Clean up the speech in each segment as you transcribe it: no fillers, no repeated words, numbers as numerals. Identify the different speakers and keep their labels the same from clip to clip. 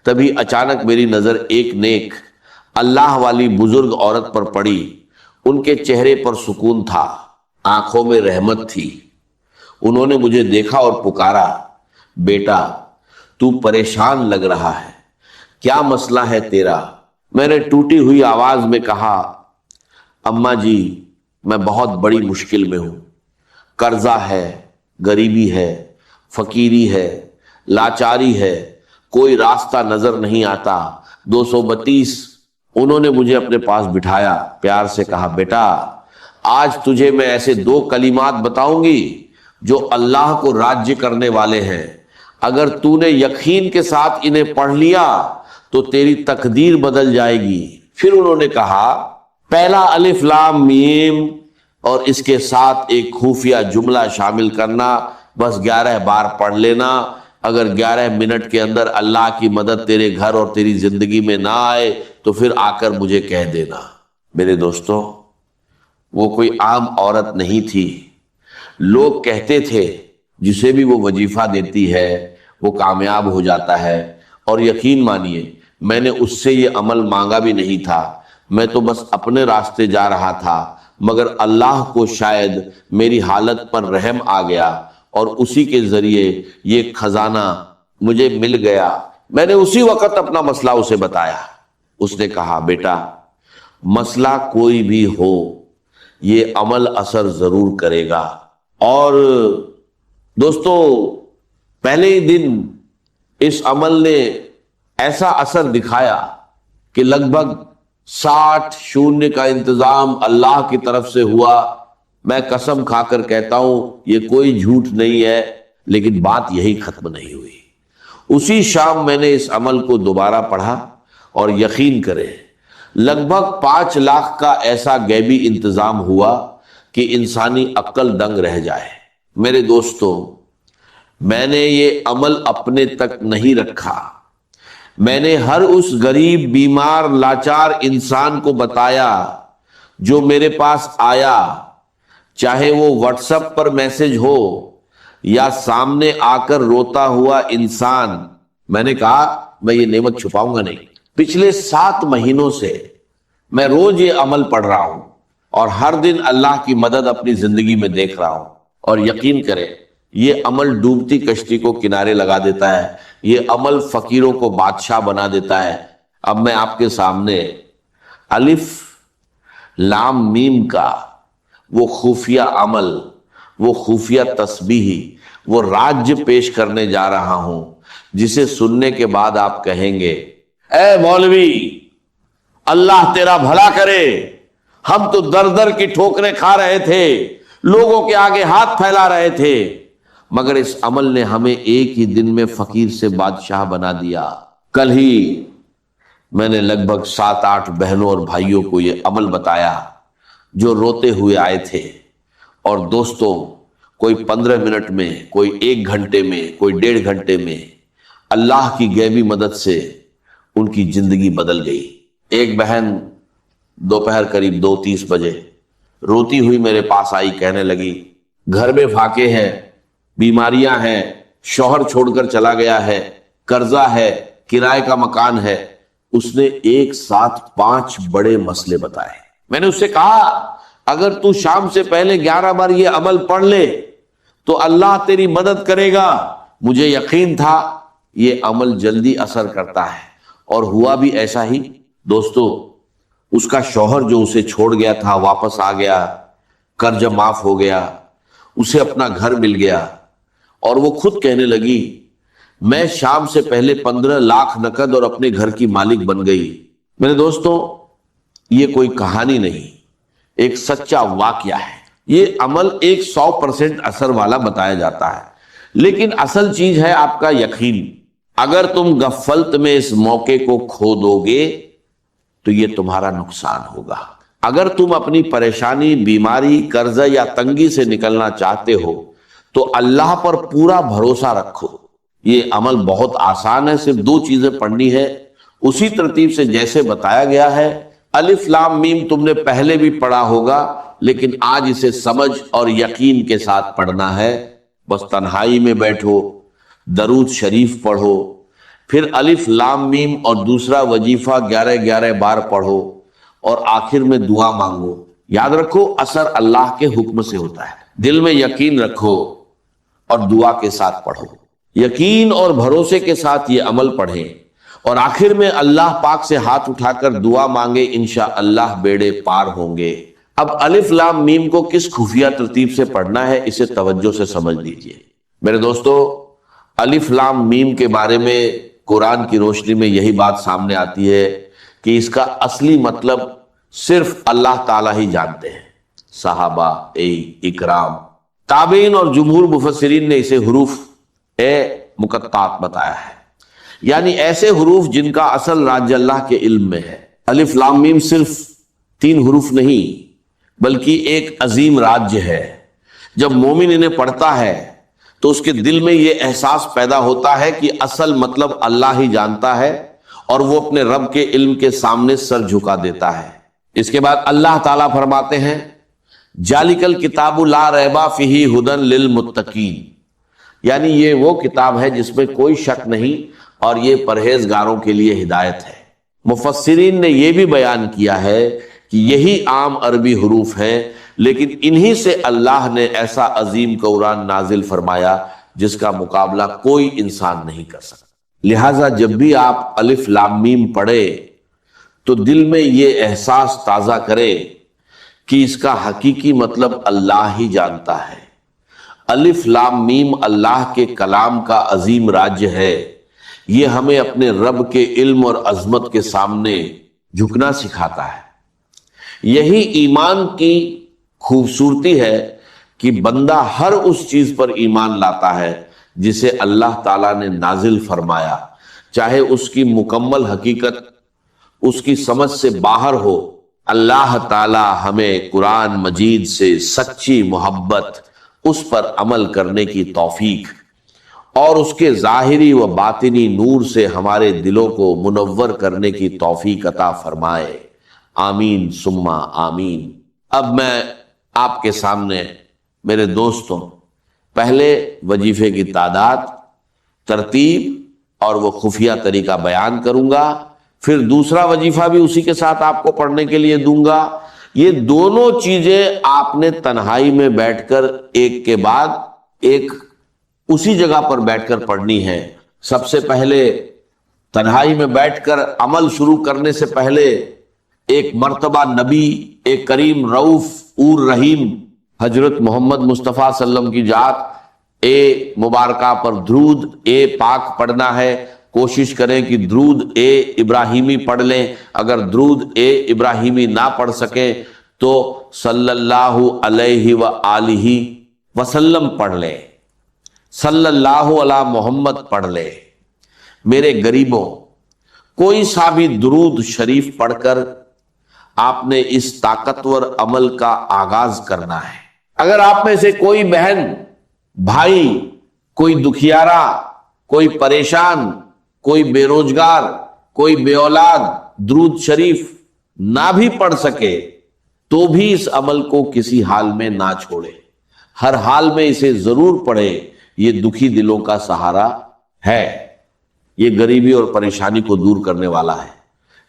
Speaker 1: تبھی اچانک میری نظر ایک نیک اللہ والی بزرگ عورت پر پڑی۔ ان کے چہرے پر سکون تھا، آنکھوں میں رحمت تھی۔ انہوں نے مجھے دیکھا اور پکارا، بیٹا تو پریشان لگ رہا ہے، کیا مسئلہ ہے تیرا؟ میں نے ٹوٹی ہوئی آواز میں کہا، اماں جی میں بہت بڑی مشکل میں ہوں، قرضہ ہے، غریبی ہے، فقیری ہے، لاچاری ہے، کوئی راستہ نظر نہیں آتا۔ 232۔ انہوں نے مجھے اپنے پاس بٹھایا، پیار سے کہا، بیٹا آج تجھے میں ایسے 2 کلمات بتاؤں گی جو اللہ کو راجیہ کرنے والے ہیں۔ اگر تو نے یقین کے ساتھ انہیں پڑھ لیا تو تیری تقدیر بدل جائے گی۔ پھر انہوں نے کہا، پہلا الف لام میم اور اس کے ساتھ ایک خفیہ جملہ شامل کرنا، بس 11 بار پڑھ لینا۔ اگر 11 منٹ کے اندر اللہ کی مدد تیرے گھر اور تیری زندگی میں نہ آئے تو پھر آ کر مجھے کہہ دینا۔ میرے دوستو، وہ کوئی عام عورت نہیں تھی۔ لوگ کہتے تھے جسے بھی وہ وظیفہ دیتی ہے وہ کامیاب ہو جاتا ہے، اور یقین مانیے میں نے اس سے یہ عمل مانگا بھی نہیں تھا، میں تو بس اپنے راستے جا رہا تھا، مگر اللہ کو شاید میری حالت پر رحم آ گیا اور اسی کے ذریعے یہ خزانہ مجھے مل گیا۔ میں نے اسی وقت اپنا مسئلہ اسے بتایا۔ اس نے کہا، بیٹا مسئلہ کوئی بھی ہو یہ عمل اثر ضرور کرے گا۔ اور دوستو، پہلے ہی دن اس عمل نے ایسا اثر دکھایا کہ لگ بھگ 60 شونیہ کا انتظام اللہ کی طرف سے ہوا۔ میں قسم کھا کر کہتا ہوں یہ کوئی جھوٹ نہیں ہے، لیکن بات یہی ختم نہیں ہوئی۔ اسی شام میں نے اس عمل کو دوبارہ پڑھا، اور یقین کریں لگ بھگ 5 لاکھ کا ایسا غیبی انتظام ہوا کہ انسانی عقل دنگ رہ جائے۔ میرے دوستو، میں نے یہ عمل اپنے تک نہیں رکھا، میں نے ہر اس غریب، بیمار، لاچار انسان کو بتایا جو میرے پاس آیا، چاہے وہ واٹس ایپ پر میسج ہو یا سامنے آ کر روتا ہوا انسان۔ میں نے کہا میں یہ نعمت چھپاؤں گا نہیں۔ پچھلے 7 مہینوں سے میں روز یہ عمل پڑھ رہا ہوں اور ہر دن اللہ کی مدد اپنی زندگی میں دیکھ رہا ہوں، اور یقین کریں یہ عمل ڈوبتی کشتی کو کنارے لگا دیتا ہے، یہ عمل فقیروں کو بادشاہ بنا دیتا ہے۔ اب میں آپ کے سامنے الف لام میم کا وہ خفیہ عمل، وہ خفیہ تسبیح، وہ راج پیش کرنے جا رہا ہوں جسے سننے کے بعد آپ کہیں گے، اے مولوی اللہ تیرا بھلا کرے، ہم تو در در کی ٹھوکریں کھا رہے تھے، لوگوں کے آگے ہاتھ پھیلا رہے تھے، مگر اس عمل نے ہمیں ایک ہی دن میں فقیر سے بادشاہ بنا دیا۔ کل ہی میں نے لگ بھگ 7-8 بہنوں اور بھائیوں کو یہ عمل بتایا جو روتے ہوئے آئے تھے، اور دوستوں کوئی 15 منٹ میں، کوئی 1 گھنٹے میں، کوئی 1.5 گھنٹے میں اللہ کی غیبی مدد سے ان کی زندگی بدل گئی۔ ایک بہن دوپہر قریب 2:30 بجے روتی ہوئی میرے پاس آئی، کہنے لگی، گھر میں فاقے ہیں، بیماریاں ہیں، شوہر چھوڑ کر چلا گیا ہے، قرضہ ہے، کرائے کا مکان ہے۔ اس نے ایک ساتھ 5 بڑے مسئلے بتائے۔ میں نے اس سے کہا، اگر تو شام سے پہلے 11 بار یہ عمل پڑھ لے تو اللہ تیری مدد کرے گا۔ مجھے یقین تھا یہ عمل جلدی اثر کرتا ہے، اور ہوا بھی ایسا ہی۔ دوستو، اس کا شوہر جو اسے چھوڑ گیا تھا واپس آ گیا، قرض معاف ہو گیا، اسے اپنا گھر مل گیا، اور وہ خود کہنے لگی، میں شام سے پہلے 15 لاکھ نقد اور اپنے گھر کی مالک بن گئی۔ میرے دوستو، یہ کوئی کہانی نہیں، ایک سچا واقعہ ہے۔ یہ عمل 100% اثر والا بتایا جاتا ہے، لیکن اصل چیز ہے آپ کا یقین۔ اگر تم غفلت میں اس موقع کو کھو دو گے تو یہ تمہارا نقصان ہوگا۔ اگر تم اپنی پریشانی، بیماری، قرضہ یا تنگی سے نکلنا چاہتے ہو تو اللہ پر پورا بھروسہ رکھو۔ یہ عمل بہت آسان ہے، صرف 2 چیزیں پڑھنی ہے، اسی ترتیب سے جیسے بتایا گیا ہے۔ الف لام میم تم نے پہلے بھی پڑھا ہوگا، لیکن آج اسے سمجھ اور یقین کے ساتھ پڑھنا ہے۔ بس تنہائی میں بیٹھو، درود شریف پڑھو، پھر الف لام میم اور دوسرا وظیفہ 11 بار پڑھو اور آخر میں دعا مانگو۔ یاد رکھو اثر اللہ کے حکم سے ہوتا ہے۔ دل میں یقین رکھو اور دعا کے ساتھ پڑھو، یقین اور بھروسے کے ساتھ یہ عمل پڑھیں اور آخر میں اللہ پاک سے ہاتھ اٹھا کر دعا مانگے، انشاءاللہ بیڑے پار ہوں گے۔ اب الف لام میم کو کس خفیہ ترتیب سے پڑھنا ہے اسے توجہ سے سمجھ لیجئے۔ میرے دوستو، الف لام میم کے بارے میں قرآن کی روشنی میں یہی بات سامنے آتی ہے کہ اس کا اصلی مطلب صرف اللہ تعالیٰ ہی جانتے ہیں۔ صحابہ اکرام، تابعین اور جمہور مفسرین نے اسے حروف مقطعات بتایا ہے، یعنی ایسے حروف جن کا اصل راج اللہ کے علم میں ہے۔ الف لام میم صرف 3 حروف نہیں بلکہ ایک عظیم راج ہے۔ جب مومن انہیں پڑھتا ہے تو اس کے دل میں یہ احساس پیدا ہوتا ہے کہ اصل مطلب اللہ ہی جانتا ہے اور وہ اپنے رب کے علم کے سامنے سر جھکا دیتا ہے۔ اس کے بعد اللہ تعالیٰ فرماتے ہیں ذالک الکتاب لا ریب فیہ ھدی للمتقین، یعنی یہ وہ کتاب ہے جس میں کوئی شک نہیں اور یہ پرہیزگاروں کے لیے ہدایت ہے۔ مفسرین نے یہ بھی بیان کیا ہے کہ یہی عام عربی حروف ہیں، لیکن انہی سے اللہ نے ایسا عظیم قرآن نازل فرمایا جس کا مقابلہ کوئی انسان نہیں کر سکتا۔ لہٰذا جب بھی آپ الف لام میم پڑھے تو دل میں یہ احساس تازہ کرے کہ اس کا حقیقی مطلب اللہ ہی جانتا ہے۔ الف لام میم اللہ کے کلام کا عظیم راج ہے، یہ ہمیں اپنے رب کے علم اور عظمت کے سامنے جھکنا سکھاتا ہے۔ یہی ایمان کی خوبصورتی ہے کہ بندہ ہر اس چیز پر ایمان لاتا ہے جسے اللہ تعالیٰ نے نازل فرمایا، چاہے اس کی مکمل حقیقت اس کی سمجھ سے باہر ہو۔ اللہ تعالیٰ ہمیں قرآن مجید سے سچی محبت، اس پر عمل کرنے کی توفیق اور اس کے ظاہری و باطنی نور سے ہمارے دلوں کو منور کرنے کی توفیق عطا فرمائے، آمین ثم آمین۔ اب میں آپ کے سامنے میرے دوستوں پہلے وظیفے کی تعداد، ترتیب اور وہ خفیہ طریقہ بیان کروں گا، پھر دوسرا وظیفہ بھی اسی کے ساتھ آپ کو پڑھنے کے لیے دوں گا۔ یہ دونوں چیزیں آپ نے تنہائی میں بیٹھ کر ایک کے بعد ایک اسی جگہ پر بیٹھ کر پڑھنی ہے۔ سب سے پہلے تنہائی میں بیٹھ کر عمل شروع کرنے سے پہلے ایک مرتبہ نبی، ایک کریم رؤوف اور رحیم حضرت محمد مصطفیٰ صلی اللہ علیہ وسلم کی ذات مبارکہ پر درود پاک پڑھنا ہے۔ کوشش کریں کہ درود ابراہیمی پڑھ لیں، اگر درود ابراہیمی نہ پڑھ سکیں تو صلی اللہ علیہ وآلہ وسلم پڑھ لیں، صلی اللہ علی محمد پڑھ لیں۔ میرے غریبوں، کوئی سا بھی درود شریف پڑھ کر آپ نے اس طاقتور عمل کا آغاز کرنا ہے۔ اگر آپ میں سے کوئی بہن، بھائی، کوئی دکھیارا، کوئی پریشان، کوئی بے روزگار، کوئی بے اولاد درود شریف نہ بھی پڑھ سکے تو بھی اس عمل کو کسی حال میں نہ چھوڑے، ہر حال میں اسے ضرور پڑھے۔ یہ دکھی دلوں کا سہارا ہے، یہ غریبی اور پریشانی کو دور کرنے والا ہے،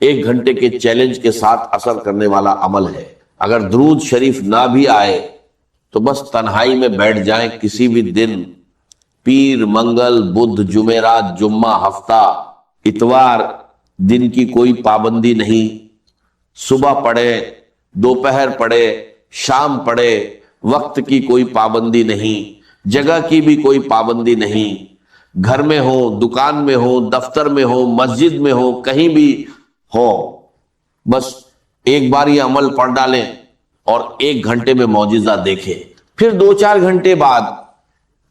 Speaker 1: 1 گھنٹے کے چیلنج کے ساتھ اثر کرنے والا عمل ہے۔ اگر درود شریف نہ بھی آئے تو بس تنہائی میں بیٹھ جائیں، کسی بھی دن، پیر، منگل، بدھ، جمعرات، جمعہ، ہفتہ، اتوار، دن کی کوئی پابندی نہیں، صبح پڑھے، دوپہر پڑھے، شام پڑھے، وقت کی کوئی پابندی نہیں، جگہ کی بھی کوئی پابندی نہیں، گھر میں ہو، دکان میں ہو، دفتر میں ہو، مسجد میں ہو، کہیں بھی ہو، بس ایک بار یہ عمل پڑھ ڈالیں اور 1 گھنٹے میں معجزہ دیکھیں۔ پھر 2-4 گھنٹے بعد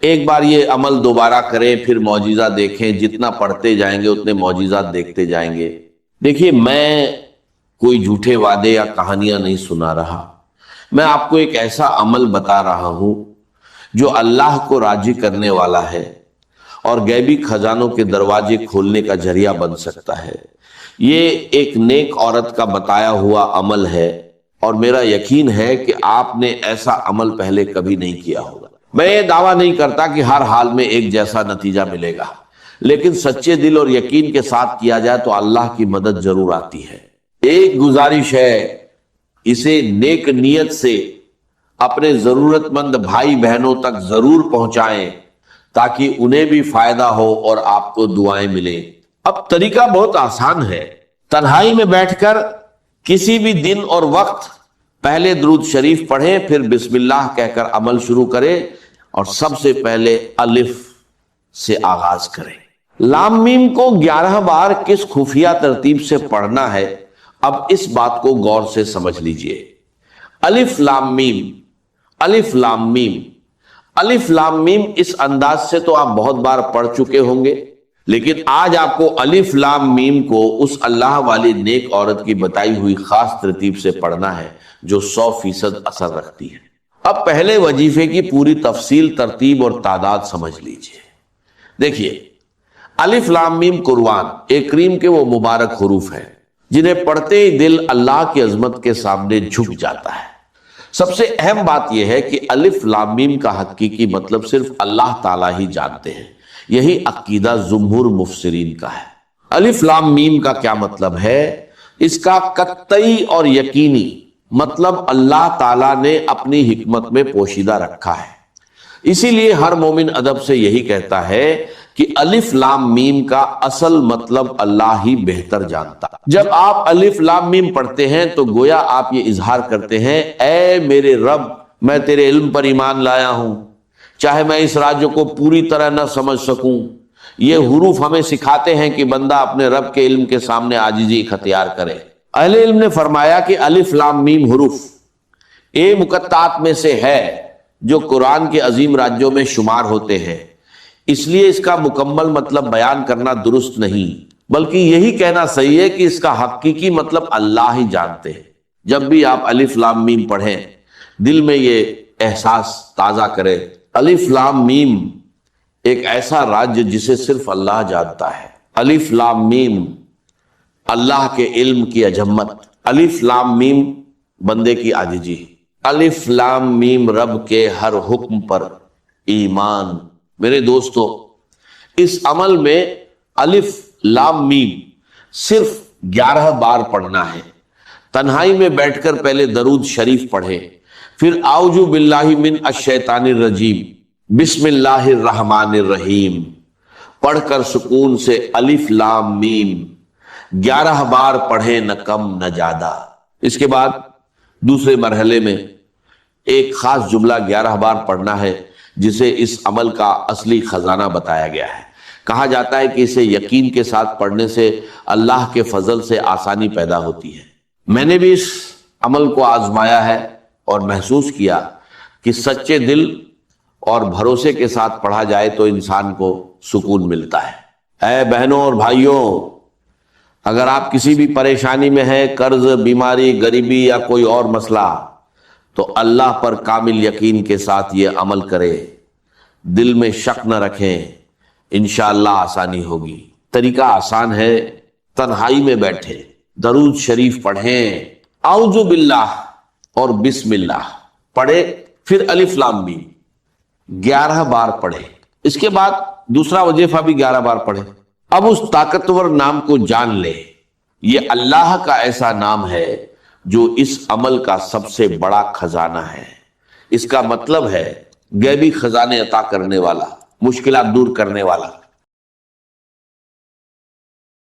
Speaker 1: ایک بار یہ عمل دوبارہ کریں، پھر معجزہ دیکھیں۔ جتنا پڑھتے جائیں گے اتنے معجزات دیکھتے جائیں گے۔ دیکھیے، میں کوئی جھوٹے وعدے یا کہانیاں نہیں سنا رہا، میں آپ کو ایک ایسا عمل بتا رہا ہوں جو اللہ کو راضی کرنے والا ہے اور غیبی خزانوں کے دروازے کھولنے کا ذریعہ بن سکتا ہے۔ یہ ایک نیک عورت کا بتایا ہوا عمل ہے اور میرا یقین ہے کہ آپ نے ایسا عمل پہلے کبھی نہیں کیا ہوگا۔ میں یہ دعویٰ نہیں کرتا کہ ہر حال میں ایک جیسا نتیجہ ملے گا، لیکن سچے دل اور یقین کے ساتھ کیا جائے تو اللہ کی مدد ضرور آتی ہے۔ ایک گزارش ہے، اسے نیک نیت سے اپنے ضرورت مند بھائی بہنوں تک ضرور پہنچائیں تاکہ انہیں بھی فائدہ ہو اور آپ کو دعائیں ملیں۔ اب طریقہ بہت آسان ہے، تنہائی میں بیٹھ کر کسی بھی دن اور وقت پہلے درود شریف پڑھیں، پھر بسم اللہ کہہ کر عمل شروع کریں اور سب سے پہلے الف سے آغاز کریں۔ لام میم کو 11 بار کس خفیہ ترتیب سے پڑھنا ہے، اب اس بات کو غور سے سمجھ لیجئے۔ الف لام میم، الف لام میم، الف لام میم، اس انداز سے تو آپ بہت بار پڑھ چکے ہوں گے، لیکن آج آپ کو الف لام میم کو اس اللہ والی نیک عورت کی بتائی ہوئی خاص ترتیب سے پڑھنا ہے جو 100% اثر رکھتی ہے۔ اب پہلے وظیفے کی پوری تفصیل، ترتیب اور تعداد سمجھ لیجئے۔ دیکھیے، الف لام میم قرآن ایک کریم کے وہ مبارک حروف ہیں جنہیں پڑھتے ہی دل اللہ کی عظمت کے سامنے جھک جاتا ہے۔ سب سے اہم بات یہ ہے کہ الف لام میم کا حقیقی مطلب صرف اللہ تعالیٰ ہی جانتے ہیں، یہی عقیدہ جمہور مفسرین کا ہے۔ الف لام میم کا کیا مطلب ہے؟ اس کا قطعی اور یقینی مطلب اللہ تعالیٰ نے اپنی حکمت میں پوشیدہ رکھا ہے۔ اسی لیے ہر مومن ادب سے یہی کہتا ہے کہ الف لام میم کا اصل مطلب اللہ ہی بہتر جانتا۔ جب آپ الف لام میم پڑھتے ہیں تو گویا آپ یہ اظہار کرتے ہیں، اے میرے رب، میں تیرے علم پر ایمان لایا ہوں، چاہے میں اس راج کو پوری طرح نہ سمجھ سکوں۔ یہ حروف ہمیں سکھاتے ہیں کہ بندہ اپنے رب کے علم کے سامنے عاجزی اختیار کرے۔ اہل علم نے فرمایا کہ الف لام میم حروف مقطعات میں سے ہے جو قرآن کے عظیم راجوں میں شمار ہوتے ہیں، اس لیے اس کا مکمل مطلب بیان کرنا درست نہیں، بلکہ یہی کہنا صحیح ہے کہ اس کا حقیقی مطلب اللہ ہی جانتے ہیں۔ جب بھی آپ الف لام میم پڑھیں، دل میں یہ احساس تازہ کرے، الف لام میم ایک ایسا راج جسے صرف اللہ جانتا ہے۔ الف لام میم اللہ کے علم کی عظمت، الف لام میم بندے کی عاجزی، الف لام میم رب کے ہر حکم پر ایمان۔ میرے دوستو، اس عمل میں الف لام میم صرف 11 بار پڑھنا ہے۔ تنہائی میں بیٹھ کر پہلے درود شریف پڑھیں، پھر اعوذ باللہ من الشیطان الرجیم، بسم اللہ الرحمن الرحیم پڑھ کر سکون سے الف لام میم 11 بار پڑھیں، نہ کم نہ زیادہ۔ اس کے بعد دوسرے مرحلے میں ایک خاص جملہ 11 بار پڑھنا ہے جسے اس عمل کا اصلی خزانہ بتایا گیا ہے۔ کہا جاتا ہے کہ اسے یقین کے ساتھ پڑھنے سے اللہ کے فضل سے آسانی پیدا ہوتی ہے۔ میں نے بھی اس عمل کو آزمایا ہے اور محسوس کیا کہ سچے دل اور بھروسے کے ساتھ پڑھا جائے تو انسان کو سکون ملتا ہے۔ اے بہنوں اور بھائیوں، اگر آپ کسی بھی پریشانی میں ہیں، قرض، بیماری، غریبی یا کوئی اور مسئلہ، تو اللہ پر کامل یقین کے ساتھ یہ عمل کرے، دل میں شک نہ رکھیں، انشاءاللہ آسانی ہوگی۔ طریقہ آسان ہے، تنہائی میں بیٹھے درود شریف پڑھیں، اعوذ باللہ اور بسم اللہ پڑھے، پھر الف لام میم 11 بار پڑھے۔ اس کے بعد دوسرا وظیفہ بھی 11 بار پڑھے۔ اب اس طاقتور نام کو جان لے، یہ اللہ کا ایسا نام ہے جو اس عمل کا سب سے بڑا خزانہ ہے۔ اس کا مطلب ہے غیبی خزانے عطا کرنے والا، مشکلات دور کرنے والا۔